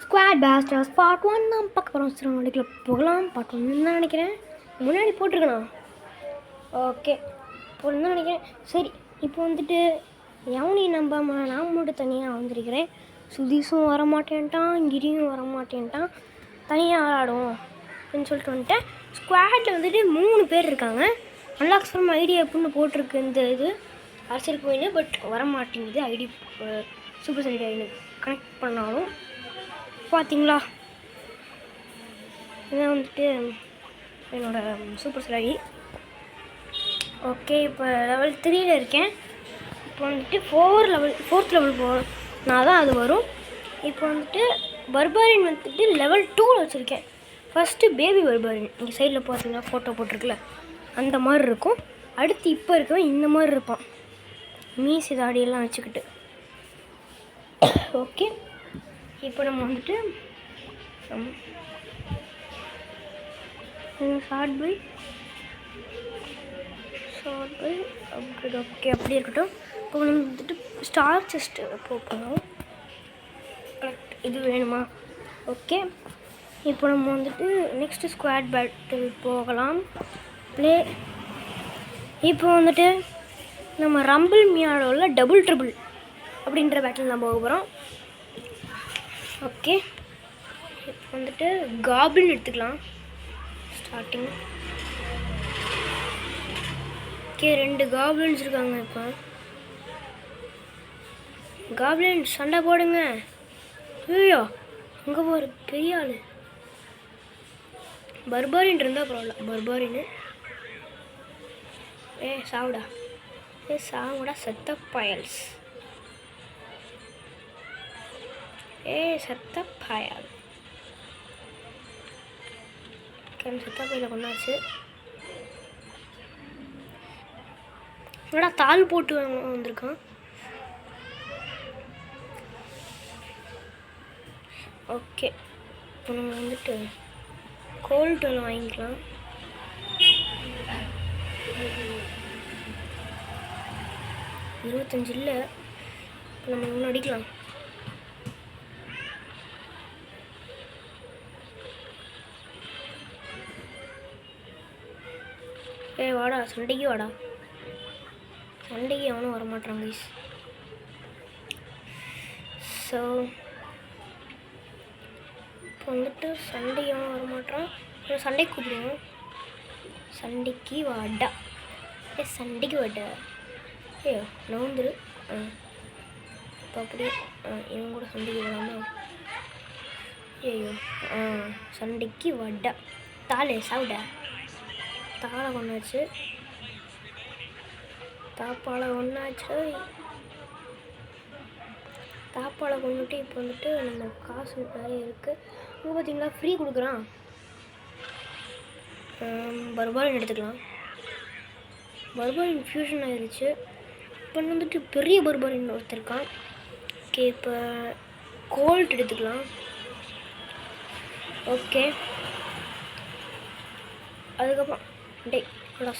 Squad pastures part 1 தான் பார்க்க போகிறோம். சிறுவனுக்குள்ள போகலாம். பார்ட் 1 தான் நினைக்கிறேன். முன்னாடி போட்டிருக்கணும். ஓகே போகணும் தான் நினைக்கிறேன். சரி, இப்போ வந்துட்டு எவனையும் நம்பாமல் நான் மட்டும் தனியாக வந்திருக்கிறேன். சுதீஷும் வரமாட்டேன்ட்டான், கிரியும் வரமாட்டேன்ட்டான். தனியாக விளாடுவோம் அப்படின்னு சொல்லிட்டு வந்துட்டேன். ஸ்குவாடில் வந்துட்டு 3 பேர் இருக்காங்க. அன்லாக்ஸ் ஃப்ரம் ஐடி அப்படின்னு போட்டிருக்கு. இந்த இது அரசியல் போயின்னு பட் வரமாட்டேங்குது. ஐடி சூப்பர் செல் ஐடி கனெக்ட் பண்ணாலும் பார்த்தீங்களா, இதான் வந்துட்டு என்னோடய சூப்பர் செல் ஐடி. ஓகே, இப்போ லெவல் 3ல் இருக்கேன். இப்போ வந்துட்டு 4th லெவல் போனால் தான் அது வரும். இப்போ வந்துட்டு பர்பாரியன் வந்துட்டு லெவல் 2ல் வச்சுருக்கேன். ஃபஸ்ட்டு பேபி பர்பாரியன் இங்கே சைடில் பார்த்தீங்கன்னா ஃபோட்டோ போட்டிருக்குல்ல, அந்த மாதிரி இருக்கும். அடுத்து இப்போ இருக்கவன் இந்த மாதிரி இருப்பான், மீசி தாடியெல்லாம் வச்சுக்கிட்டு. ஓகே, இப்போ நம்ம வந்துட்டு ஷார்ட் பை அப்கிரேட். ஓகே, அப்படி இருக்கட்டும். இப்போ நம்ம வந்துட்டு ஸ்டார் செஸ்ட்டு போகணும். கரெக்ட், இது வேணுமா? ஓகே, இப்போ நம்ம வந்துட்டு நெக்ஸ்ட்டு ஸ்குவாட் பேட்டில் போகலாம். ப்ளே. இப்போ வந்துட்டு நம்ம ரம்பிள் மியாடோவில் டபுள் ட்ரிபிள் அப்படின்ற பேட்டில் தான் போக போகிறோம். ஓகே, இப்போ வந்துட்டு காப்ளின் எடுத்துக்கலாம் ஸ்டார்டிங். ஓகே, 2 காப்ளின்ஸ் இருக்காங்க. இப்போ காப்ளின் சண்டை போடுங்க. ஐயோ, அங்கே போகிற பெரிய ஆள். பர்பாரின் இருந்தால் பரவாயில்ல. பர்பாரின்னு சாவுடா, சாவுடா செத்த பயல்ஸ். செத்த பயல். செத்த பயில கொண்டாச்சு. என்னடா தாள் போட்டு வந்திருக்கான். ஓகே, இப்போ நம்ம வந்துட்டு கோல்ட் ஒன்று வாங்கிக்கலாம். $25 இல்லை. இப்போ நம்ம ஒன்று அடிக்கலாம். வாடா, சண்டைக்கு வாடா. சண்டைக்கு அவனும் வரமாட்டான் கைஸ். ஸோ இப்போ வந்துட்டு சண்டைக்கு அவனும் வரமாட்டான். சண்டைக்கு கூப்பிடுவோம். சண்டைக்கு வாடா. சண்டைக்கு வாடா. ஐயோ, நவுந்துரு. இப்போ அப்படியே இவங்க கூட சண்டைக்கு வராமல். ஐயோ, சண்டைக்கு வாடா. தாளே சாவுடா. தாளை கொண்டாச்சு. தாப்பாலை கொண்டாச்சு. தாப்பாலை கொண்டுட்டு இப்போ வந்துட்டு நம்ம காசு நிறைய இருக்குது. இப்போ பார்த்தீங்களா ஃப்ரீ கொடுக்குறான். பர்பாரின் எடுத்துக்கலாம். பர்பாரின் ஃபியூஷன் ஆகிடுச்சு. இப்போ வந்துட்டு பெரிய பர்பாரின் ஒருத்தருக்கான். ஓகே, இப்போ கோல்ட் எடுத்துக்கலாம். ஓகே, அதுக்கப்புறம்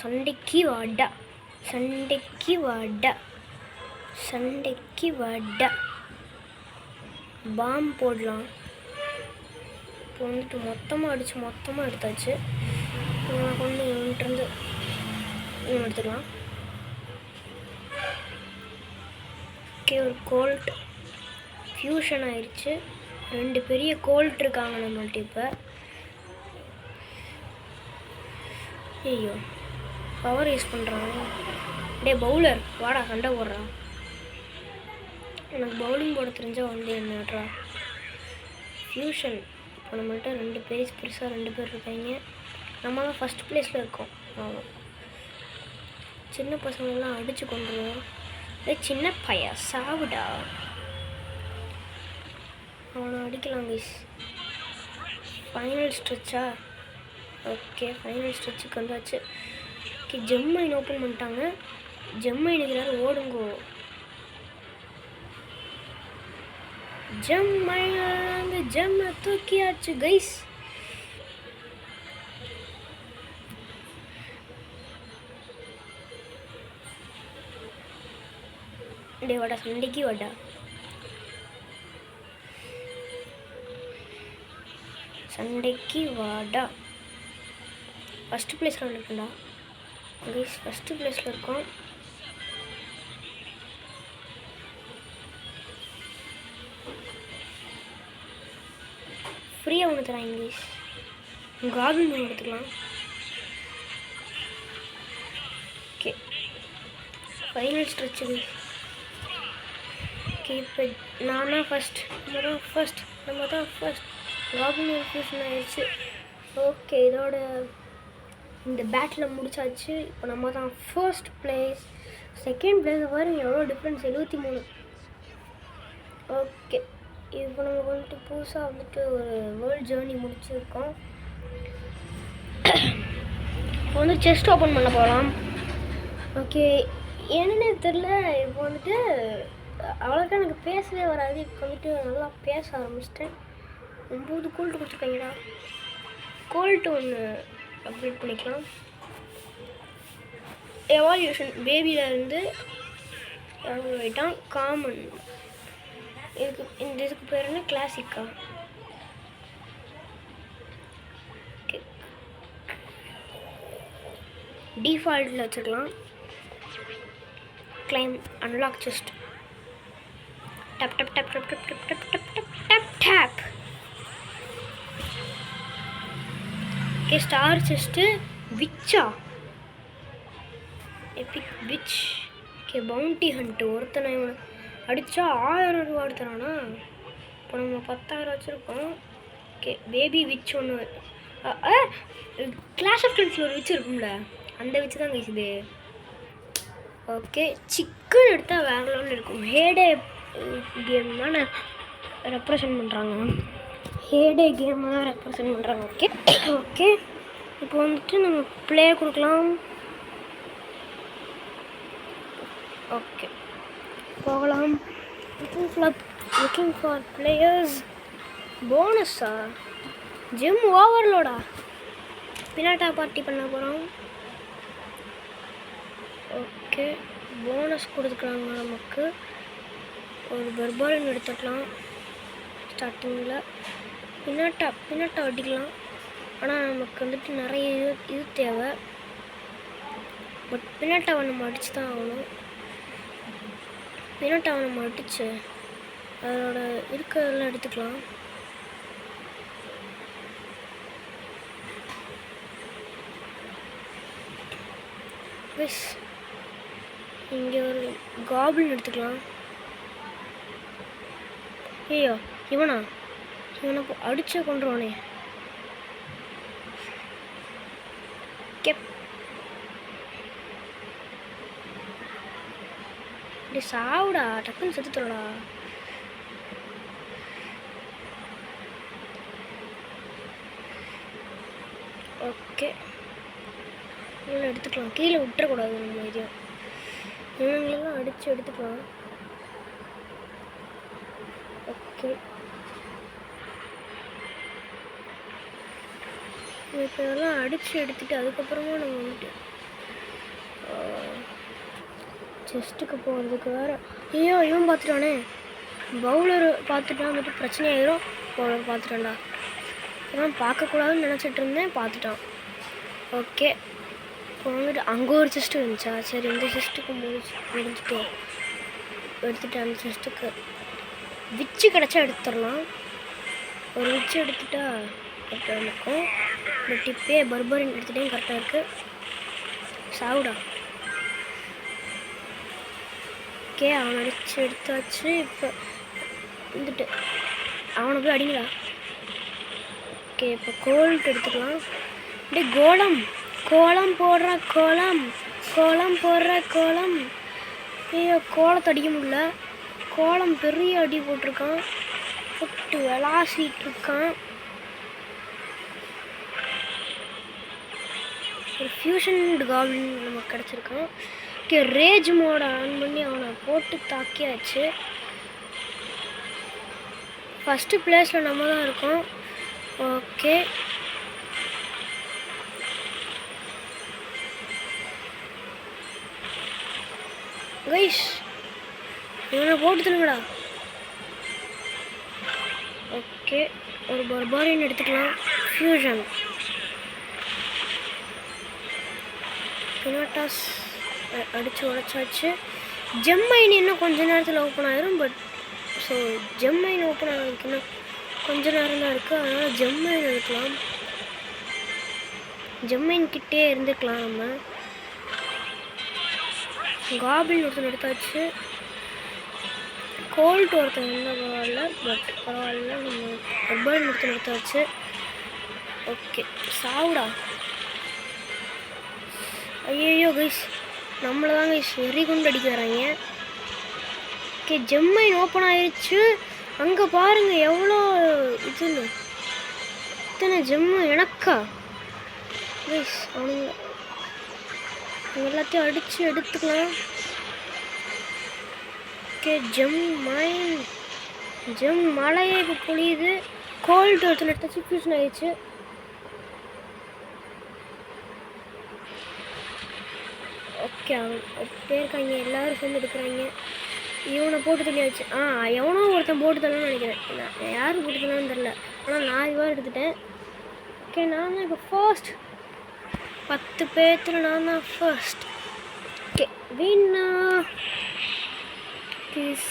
சண்டைக்கு வாடா. சண்டைக்கு வாடா. சண்டைக்கு வாடா. பாம் போடலாம். இப்போ வந்துட்டு மொத்தமாக அடித்து மொத்தமாக எடுத்தாச்சு. கொண்டு இவன்ட்டு எடுத்துக்கலாம். ஓகே, ஒரு கோல்ட் ஃபியூஷன் ஆயிடுச்சு. 2 பெரிய கோல்ட் இருக்காங்க நம்மள்ட்ட. இப்போ ஐயோ, பவர் யூஸ் பண்ணுறாங்க. பவுலர் வாடா, சண்டை போடுறான். எனக்கு பவுலிங் போட தெரிஞ்சால் வந்து என்னட்ரா ஃபியூஷன். இப்போ நம்மள்ட்ட 2 பேர் பெருசாக 2 பேர் இருக்காங்க. நம்ம தான் ஃபஸ்ட் ப்ளேஸில் இருக்கோம். ஆமாம், சின்ன பசங்களெலாம் அடித்து கொண்டுருவோம். சின்ன பைய சாவுடா. அவனை அடிக்கலாம் கைஸ். ஃபைனல் ஸ்ட்ரெச்சா? ஓகே, ஃபைனல் ஸ்ட்ரெச்சுக்கு வந்தாச்சு. ஓகே, ஜெம் மைன் ஓப்பன் பண்ணிட்டாங்க. ஜெம் மைன் இருக்கிறாரு, ஓடுங்கோ. ஜெம் மைன் அந்த ஜெம்மை தூக்கியாச்சு கைஸ். வாடா, சண்டைக்கு வாடா. சண்டைக்கு வாடா. ஃபஸ்ட்டு பிளேஸில் இருக்குண்டா கைஸ். ஃபஸ்ட்டு பிளேஸில் இருக்கோம். ஃப்ரீயாக ஒன்று தரான் இங்கிலீஷ். கார்டன் ஒன்று எடுத்துக்கலாம். Okay, final stretch. ஓகே, இப்போ நான் தான் ஃபஸ்ட். நம்ம தான் ஃபஸ்ட். கார்டன் ஃபியூஷன் ஆயிடுச்சு. ஓகே, இதோட இந்த பேட்டில் முடிச்சாச்சு. இப்போ நம்ம தான் ஃபர்ஸ்ட் பிளேஸ். செகண்ட் பிளேஸ் பாருங்க எவ்வளோ டிஃப்ரென்ஸ், 73. ஓகே, இப்போ நம்ம வந்துட்டு புதுசாக வந்துட்டு ஒரு வேர்ல்ட் ஜேர்னி முடிச்சிருக்கோம். இப்போ வந்து செஸ்ட் ஓப்பன் பண்ண போகலாம். ஓகே, என்னன்னே தெரில. இப்போ வந்துட்டு அவ்வளோக்கா எனக்கு பேசவே வராது. இப்போ வந்துட்டு நல்லா பேச ஆரம்பிச்சிட்டேன். 9 கோல்ட்டு கொடுத்துருக்காங்கடா. கோல்ட்டு ஒன்று அப்டேட் பண்ணிக்கலாம். எவால்யூஷன் பேபியிலேருந்து ஆகிட்டான். காமன் இதுக்கு பேர் என்ன, கிளாசிக்கா? ஓகே, டிஃபால்ட்டில் வச்சுக்கலாம். Claim, unlock chest. டப் டப் டப் டப் டப் டப் டப் டப் டப் டப் டப். Okay, star chest. விச்சா, epic witch. Okay, bounty hunt. ஒருத்தனை அடித்தா 1000 ரூபா எடுத்துறானா. இப்போ நம்ம 10,000 வச்சுருக்கோம். ஓகே, பேபி விச் ஒன்று. கிளாஷ் ஆஃப் கிளான்ஸில் ஒரு விச் இருக்கும்ல, அந்த விச் தான் கேட்குது. ஓகே, சிக்கன் எடுத்தால் வேறு லெவலில் இருக்கும். ஹேடே கேம் தான் ரெப்ரசன்ட் பண்ணுறாங்க. ஹேடே கேம் தான் ரெப்ரசன்ட் பண்ணுறாங்க. ஓகே ஓகே, இப்போ வந்துட்டு நம்ம ப்ளே கொடுக்கலாம். ஓகே, போகலாம். Looking for players. போனஸா? ஜிம் ஓவர்லோடா. பினாட்டா பார்ட்டி பண்ண போகிறோம். ஓகே, போனஸ் கொடுத்துக்கிறாங்க நமக்கு. ஒரு பர்பாரின் எடுத்துக்கலாம் ஸ்டார்டிங்கில். பினாட்டா அடிக்கலாம். ஆனால் நமக்கு வந்துட்டு நிறைய இது தேவை. பட் பினாட்டாவை நம்ம அடித்து தான் ஆகணும். பினாட்டாவை நம்ம அடித்து அதோட இருக்கிறதெல்லாம் எடுத்துக்கலாம். ப்ளஸ் இங்கே ஒரு காப்ளின் எடுத்துக்கலாம். ஐயோ, இவனை அடிச்சே கொண்டுருவானே. இப்படி சாவுடா, டக்குன்னு செத்து தரடா. ஓகே, இவனை எடுத்துக்கலாம். கீழே விட்டுறக்கூடாது நம்ம. இதையும் இவங்களெல்லாம் அடித்து எடுத்துக்கலாம். ஓகே, இப்போ இதெல்லாம் அடித்து எடுத்துட்டு அதுக்கப்புறமா நம்ம வந்துட்டு செஸ்ட்டுக்கு போகிறதுக்கு வேறு. ஐயோ, இவன் பார்த்துட்டானே. பவுலர் பார்த்துட்டா வந்துட்டு பிரச்சனை ஆயிரும். பவுலர் பார்த்துட்டான்டா. இவன் பார்க்கக்கூடாதுன்னு நினச்சிட்டு இருந்தேன், பார்த்துட்டான். ஓகே, இப்போ வந்துட்டு அங்கே ஒரு செஸ்ட்டு இருந்துச்சா? சரி, இந்த செஸ்ட்டுக்கு முடிஞ்சுட்டு எடுத்துகிட்டு அந்த செஸ்ட்டுக்கு விச்சு கிடச்சா எடுத்துடலாம். ஒரு விச்சு எடுத்துட்டா கரெக்டாக இருக்கும். பட் இப்பே பர்பரின் எடுத்துகிட்டே கரெக்டாக இருக்குது. சாவுடா. ஓகே, அவனை அடித்து எடுத்தாச்சு. இப்போ வந்துட்டு அவனை போய் அடிங்களா. ஓகே, இப்போ கோல்ட் எடுத்துக்கலாம். அப்படியே கோலம் போடுற கோலம். ஐயோ, கோலத்தை அடிக்க முடியல. கோலம் பெரிய அடி போட்டிருக்கான். போட்டு விளாசிட்டு இருக்கான். ஒரு ஃபியூஷன் காப்ளின் நமக்கு கிடச்சிருக்கான். ஓகே, ரேஜ் மோட ஆன் பண்ணி அவனை போட்டு தாக்கியாச்சு. ஃபஸ்ட்டு பிளேஸில் நம்ம தான் இருக்கோம். ஓகே, கைஸ் இவனை போட்டு தருங்கடா. ஓகே, ஒரு பர்பாரியன் எடுத்துக்கலாம். ஃபியூஷன் பினாட்டாஸ் அடித்து உடச்சாச்சு. ஜெம்மைன் இன்னும் கொஞ்ச நேரத்தில் ஓப்பன் ஆயிரும். பட் ஸோ ஜெம்மைன் ஓப்பன் ஆகிறதுக்கு இன்னும் கொஞ்ச நேரம் தான் இருக்குது. அதனால் ஜெம்மைன் எடுக்கலாம். ஜெம்மைன் கிட்டே இருந்துக்கலாம். நம்ம காபிள் ஒருத்தன் எடுத்தாச்சு. கோல்ட் ஒருத்தன் இருந்தால் பரவாயில்ல. பட் பரவாயில்ல, நம்ம பர்பாரியன் ஒருத்தன் எடுத்தாச்சு. ஓகே சாவுடா. ஐயோ கைஸ், நம்மளை தான் கைஸ் வெறி கொண்டு அடிக்க வராங்க. ஓகே ஜெம்மைன் ஓப்பன் ஆயிடுச்சு. அங்கே பாருங்கள் எவ்வளோ இதுன்னு, இத்தனை ஜெம்மு எனக்கா கைஸ். அவனுங்க எல்லாத்தையும் அடித்து எடுத்துக்கலாம். ஓகே ஜெம் மழையே இப்போ பொழியுது. கோல்டு ஒருத்தர் எடுத்தாச்சு. ஃபியூஷன் ஆயிடுச்சு. ஓகே அவன் இருக்காங்க, எல்லோரும் சேர்ந்து எடுக்கிறாங்க. இவனை போட்டு தள்ளியாச்சு. எவனோ ஒருத்தன் போட்டு தள்ளணும்னு நினைக்கிறேன். யார் போட்டு தள்ளணும்னு தெரில. ஆனால் நான் இவ்வாறு எடுத்துட்டேன். ஓகே நான் தான் இப்போ ஃபர்ஸ்ட். 10 பேர்த்தில் நான் தான் ஃபர்ஸ்ட். Okay Veena please.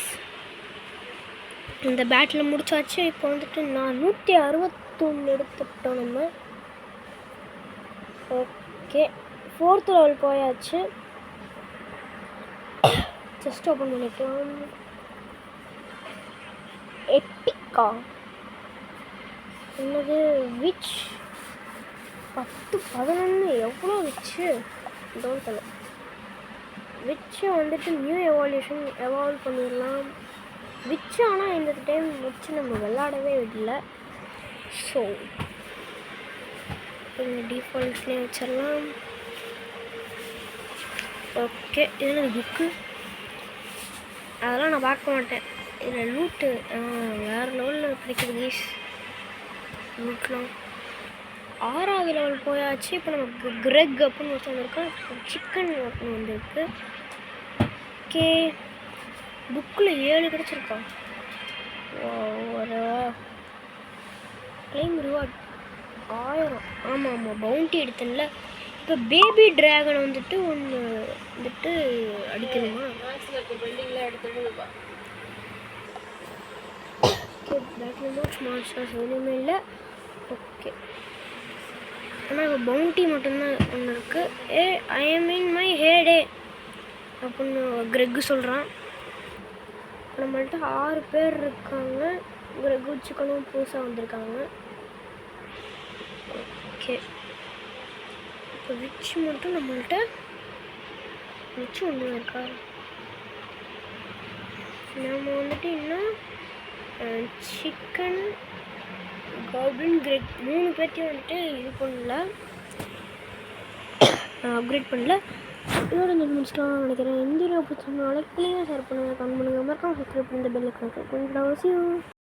இந்த பேட்டில் முடிச்சாச்சு. இப்போ வந்துட்டு நான் 161 எடுத்துட்டோம் நம்ம. ஓகே 4th லெவல் போயாச்சு. ஜஸ்ட் ஓப்பன் பண்ணிக்கலாம். எப்பிக்கா என்னது விச் 10 11 எவ்வளோ விச்சு தோட்டல விச்சை வந்துட்டு நியூ எவால்வ் பண்ணிடலாம். விச்சு ஆனால் இந்த டைம் வச்சு நம்ம விளாடவே இல்லை. ஸோ டிஃபால்ட்லேயே வச்சிடலாம். ஓகே இதில் புக்கு அதெல்லாம் நான் பார்க்க மாட்டேன். இதில் லூட்டு வேறு லெவலில் கிடைக்கிது கைஸ். லூட்லாம் 6வது லெவல் போயாச்சு. இப்போ நமக்கு கிரெக் அப்படின்னு ஒருத்தர் வந்திருக்கோம். சிக்கன் ஒன்று வந்துருக்கு. ஓகே புக்கில் 7 கிடச்சிருக்கா. ஒரு கிளைம் ரிவார்ட் 1000. ஆமாம் பவுண்டி எடுத்தேன்ல. இப்போ பேபி ட்ராகன் வந்துட்டு ஒன்று வந்துட்டு அடிக்கணுமா? ஓகே பேட்டில் மான்ஸ்டர்ஸ் எதுவுமே இல்லை. ஓகே ஆனால் இப்போ பவுண்டி மட்டும்தான் ஒன்று இருக்குது. ஐ எம் இன் மை ஹேடே அப்படின்னு கிரெக் சொல்கிறான். நம்மள்ட்ட 6 பேர் இருக்காங்க. கிரெக் சிக்கனும் புதுசாக வந்திருக்காங்க. ஓகே இப்போ விச் மட்டும் நம்மள்ட்ட விச் ஒன்று இருக்கா. நம்ம வந்துட்டு இன்னும் சிக்கன் காப்ளின் கிரெக் 3 பேர்த்தையும் வந்துட்டு இது பண்ணல, அப்கிரேட் பண்ணல. இதோட இந்த முடிச்சிட்டோம் நினைக்கிறேன். இந்த வீடியோ பிடிச்சிருந்தா லைக் பண்ணுங்கள், ஷேர் பண்ணுங்கள், கமெண்ட் பண்ணுங்கள், மறக்காம சப்ஸ்கிரைப் பண்ணி பெல் ஐகான் கிளிக் பண்ணுங்க.